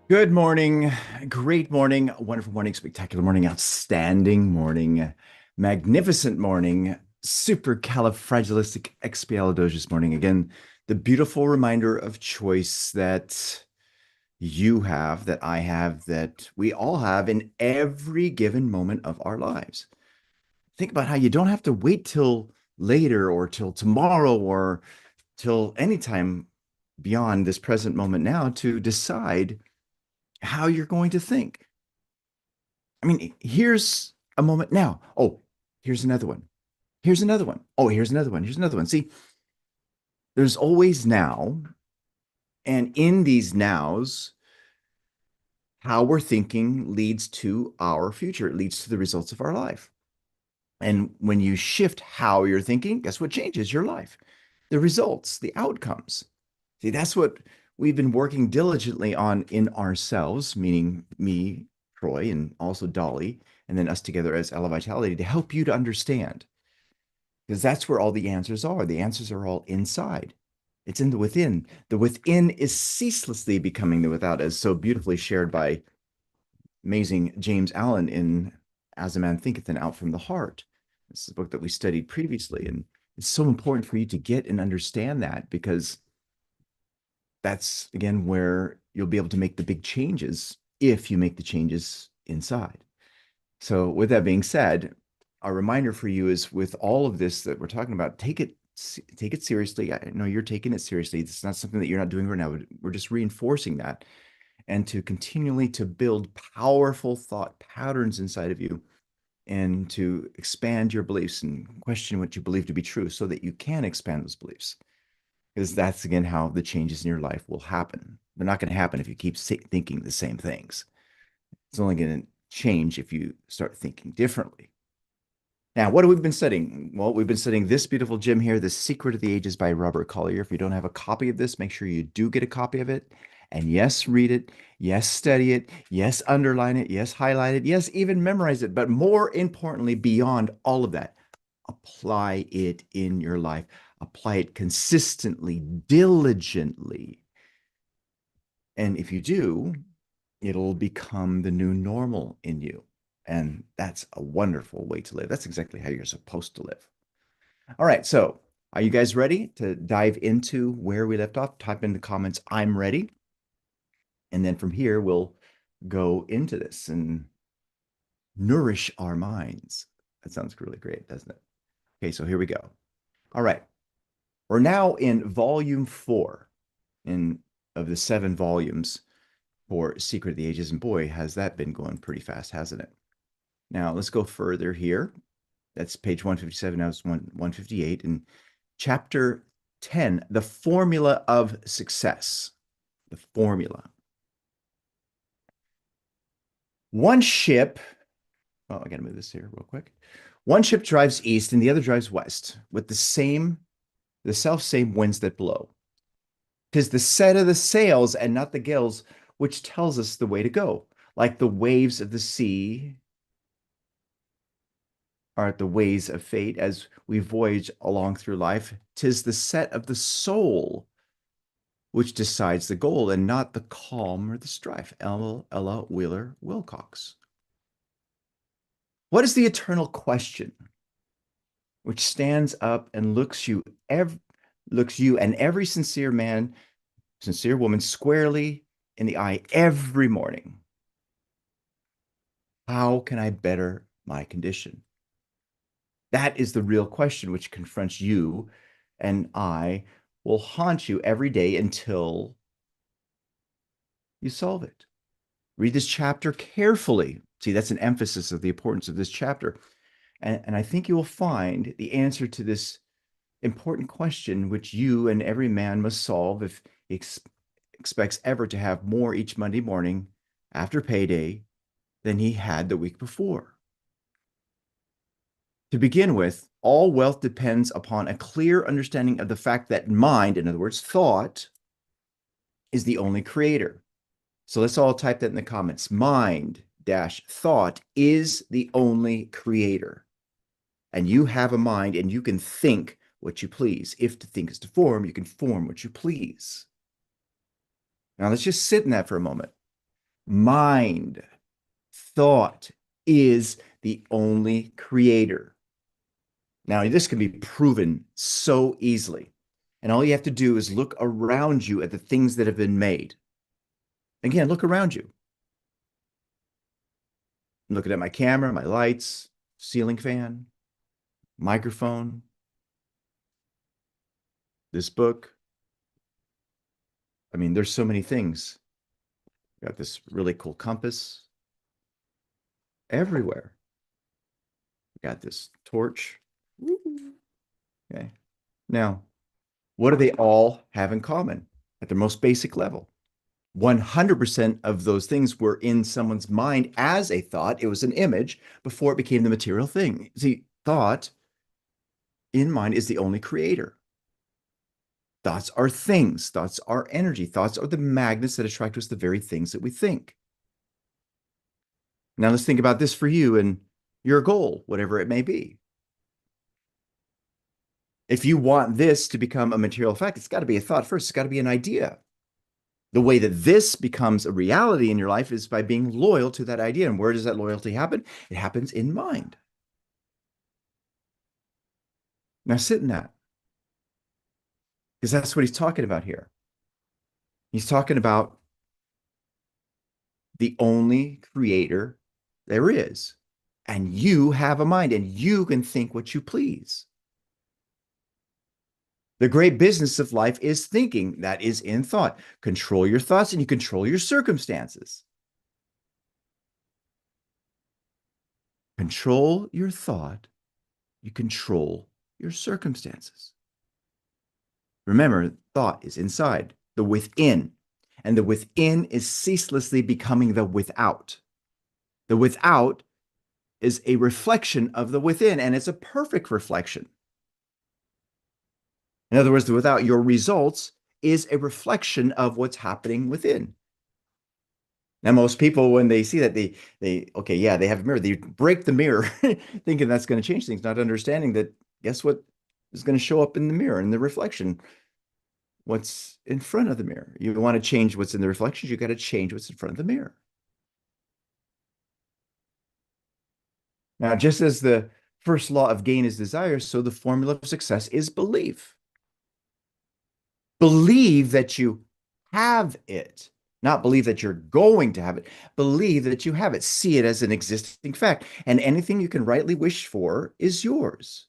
Good morning, great morning, wonderful morning, spectacular morning, outstanding morning, magnificent morning, supercalifragilisticexpialidocious morning. Again, the beautiful reminder of choice that you have, that I have, that we all have in every given moment of our lives. Think about how you don't have to wait till later or till tomorrow or till any time beyond this present moment now to decide how you're going to think. I mean, here's a moment now. Oh, here's another one. Here's another one. Oh, here's another one. Here's another one. See, there's always now. And in these nows, how we're thinking leads to our future. It leads to the results of our life. And when you shift how you're thinking, guess what changes your life? The results, the outcomes. See, that's what we've been working diligently on in ourselves, meaning me, Troy, and also Dolly, and then us together as Elevitality to help you to understand. Because that's where all the answers are. The answers are all inside. It's in the within. The within is ceaselessly becoming the without, as so beautifully shared by amazing James Allen in As a Man Thinketh and Out from the Heart. This is a book that we studied previously. And it's so important for you to get and understand that because that's, again, where you'll be able to make the big changes if you make the changes inside. So, with that being said, a reminder for you is with all of this that we're talking about, take it seriously. I know you're taking it seriously. It's not something that you're not doing right now. We're just reinforcing that and to continually to build powerful thought patterns inside of you and to expand your beliefs and question what you believe to be true so that you can expand those beliefs. Because that's again how the changes in your life will happen. They're not going to happen if you keep thinking the same things. It's only going to change if you start thinking differently. Now, what have we been studying? Well, we've been studying this beautiful gem here, The Secret of the Ages by Robert Collier. If you don't have a copy of this, make sure you do get a copy of it. And yes, read it. Yes, study it. Yes, underline it. Yes, highlight it. Yes, even memorize it. But more importantly, beyond all of that, apply it in your life. Apply it consistently, diligently. And if you do, it'll become the new normal in you. And that's a wonderful way to live. That's exactly how you're supposed to live. All right. So, are you guys ready to dive into where we left off? Type in the comments, I'm ready. And then from here, we'll go into this and nourish our minds. That sounds really great, doesn't it? Okay. So, here we go. All right. We're now in volume 4 in of the 7 volumes for Secret of the Ages. And boy, has that been going pretty fast, hasn't it? Now let's go further here. That's page 157. Now it's 158. And chapter 10, the formula of success. The formula. One ship, oh, I got to move this here real quick. One ship drives east and the other drives west with the self same winds that blow. 'Tis the set of the sails and not the gales which tells us the way to go. Like the waves of the sea are the ways of fate as we voyage along through life. 'Tis the set of the soul which decides the goal and not the calm or the strife. Ella Wheeler Wilcox. What is the eternal question which stands up and looks you and every sincere man, sincere woman squarely in the eye every morning? How can I better my condition? That is the real question which confronts you and I will haunt you every day until you solve it. Read this chapter carefully. See, that's an emphasis of the importance of this chapter. And I think you will find the answer to this important question, which you and every man must solve if he expects ever to have more each Monday morning after payday than he had the week before. To begin with, all wealth depends upon a clear understanding of the fact that mind, in other words, thought, is the only creator. So let's all type that in the comments. Mind dash thought is the only creator. And you have a mind and you can think what you please. If to think is to form, you can form what you please. Now let's just sit in that for a moment. Mind, thought is the only creator. Now, this can be proven so easily. And all you have to do is look around you at the things that have been made. Again, look around you. I'm looking at my camera, my lights, ceiling fan, microphone, this book. I mean, there's so many things. Got this really cool compass everywhere. Got this torch. Okay. Now, what do they all have in common at their most basic level? 100% of those things were in someone's mind as a thought. It was an image before it became the material thing. See, thought in mind is the only creator. Thoughts are things. Thoughts are energy. Thoughts are the magnets that attract us the very things that we think. Now let's think about this for you and your goal, whatever it may be. If you want this to become a material fact, it's got to be a thought first. It's got to be an idea. The way that this becomes a reality in your life is by being loyal to that idea. And where does that loyalty happen? It happens in mind. Now sit in that, because that's what he's talking about here. He's talking about the only creator there is. And you have a mind and you can think what you please. The great business of life is thinking. That is in thought. Control your thoughts and you control your circumstances. Control your thought, you control your circumstances. Remember, thought is inside, the within, and the within is ceaselessly becoming the without. The without is a reflection of the within, and it's a perfect reflection. In other words, the without, your results, is a reflection of what's happening within. Now, most people, when they see that, okay, yeah, they have a mirror. They break the mirror, thinking that's going to change things, not understanding that, guess what is going to show up in the mirror, in the reflection? What's in front of the mirror. You want to change what's in the reflections, you got to change what's in front of the mirror. Now, just as the first law of gain is desire, so the formula of success is belief. Believe that you have it. Not believe that you're going to have it. Believe that you have it. See it as an existing fact. And anything you can rightly wish for is yours.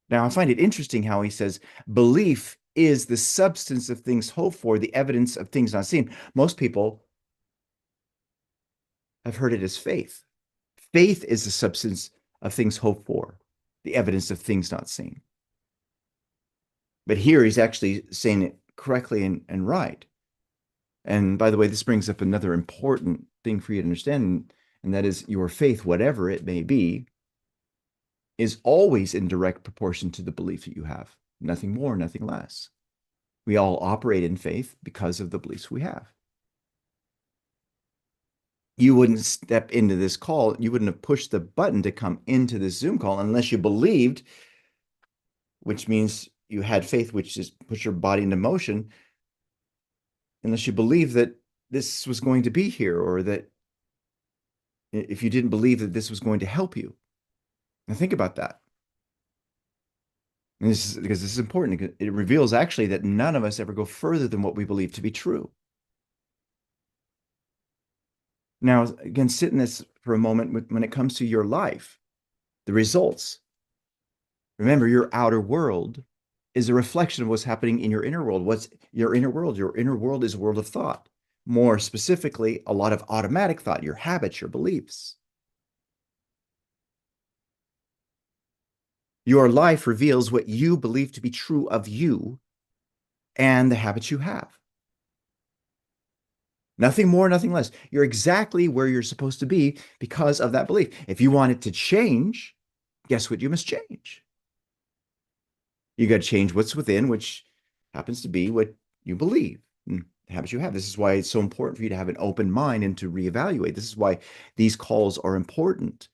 Now, I find it interesting how he says belief is the substance of things hoped for, the evidence of things not seen. Most people have heard it as faith. Faith is the substance of things hoped for, the evidence of things not seen. But here he's actually saying it correctly and right. And by the way, this brings up another important thing for you to understand, and that is your faith, whatever it may be, is always in direct proportion to the belief that you have. Nothing more, nothing less. We all operate in faith because of the beliefs we have. You wouldn't step into this call, you wouldn't have pushed the button to come into this Zoom call unless you believed, which means you had faith, which is put your body into motion, unless you believe that this was going to be here, or that if you didn't believe that this was going to help you. Now think about that. And this is because this is important. It reveals actually that none of us ever go further than what we believe to be true. Now, again, sit in this for a moment when it comes to your life, the results. Remember, your outer world is a reflection of what's happening in your inner world. What's your inner world? Your inner world is a world of thought. More specifically, a lot of automatic thought, your habits, your beliefs. Your life reveals what you believe to be true of you and the habits you have. Nothing more, nothing less. You're exactly where you're supposed to be because of that belief. If you want it to change, guess what you must change? You got to change what's within, which happens to be what you believe and the habits you have. This is why it's so important for you to have an open mind and to reevaluate. This is why these calls are important.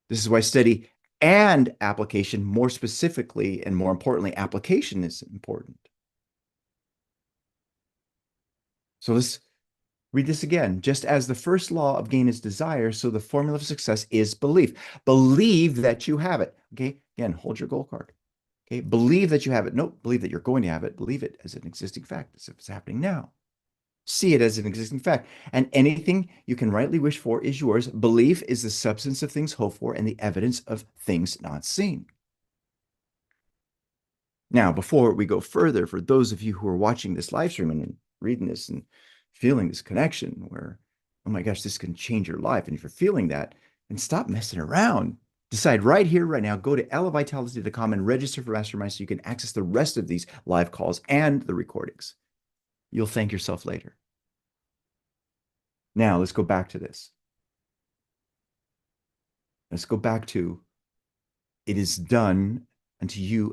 This is why study and application, more specifically and more importantly, application is important. So let's read this again. Just as the first law of gain is desire, so the formula of success is belief. Believe that you have it. Okay. Again, hold your goal card. Okay. Believe that you have it. Nope. Believe that you're going to have it. Believe it as an existing fact, as if it's happening now. See it as an existing fact. And anything you can rightly wish for is yours. Belief is the substance of things hoped for and the evidence of things not seen. Now, before we go further, for those of you who are watching this live stream and reading this and feeling this connection where, oh my gosh, this can change your life. And if you're feeling that, then stop messing around. Decide right here, right now, go to elevitality.com and register for Mastermind so you can access the rest of these live calls and the recordings. You'll thank yourself later. Now, let's go back to this. Let's go back to it is done unto you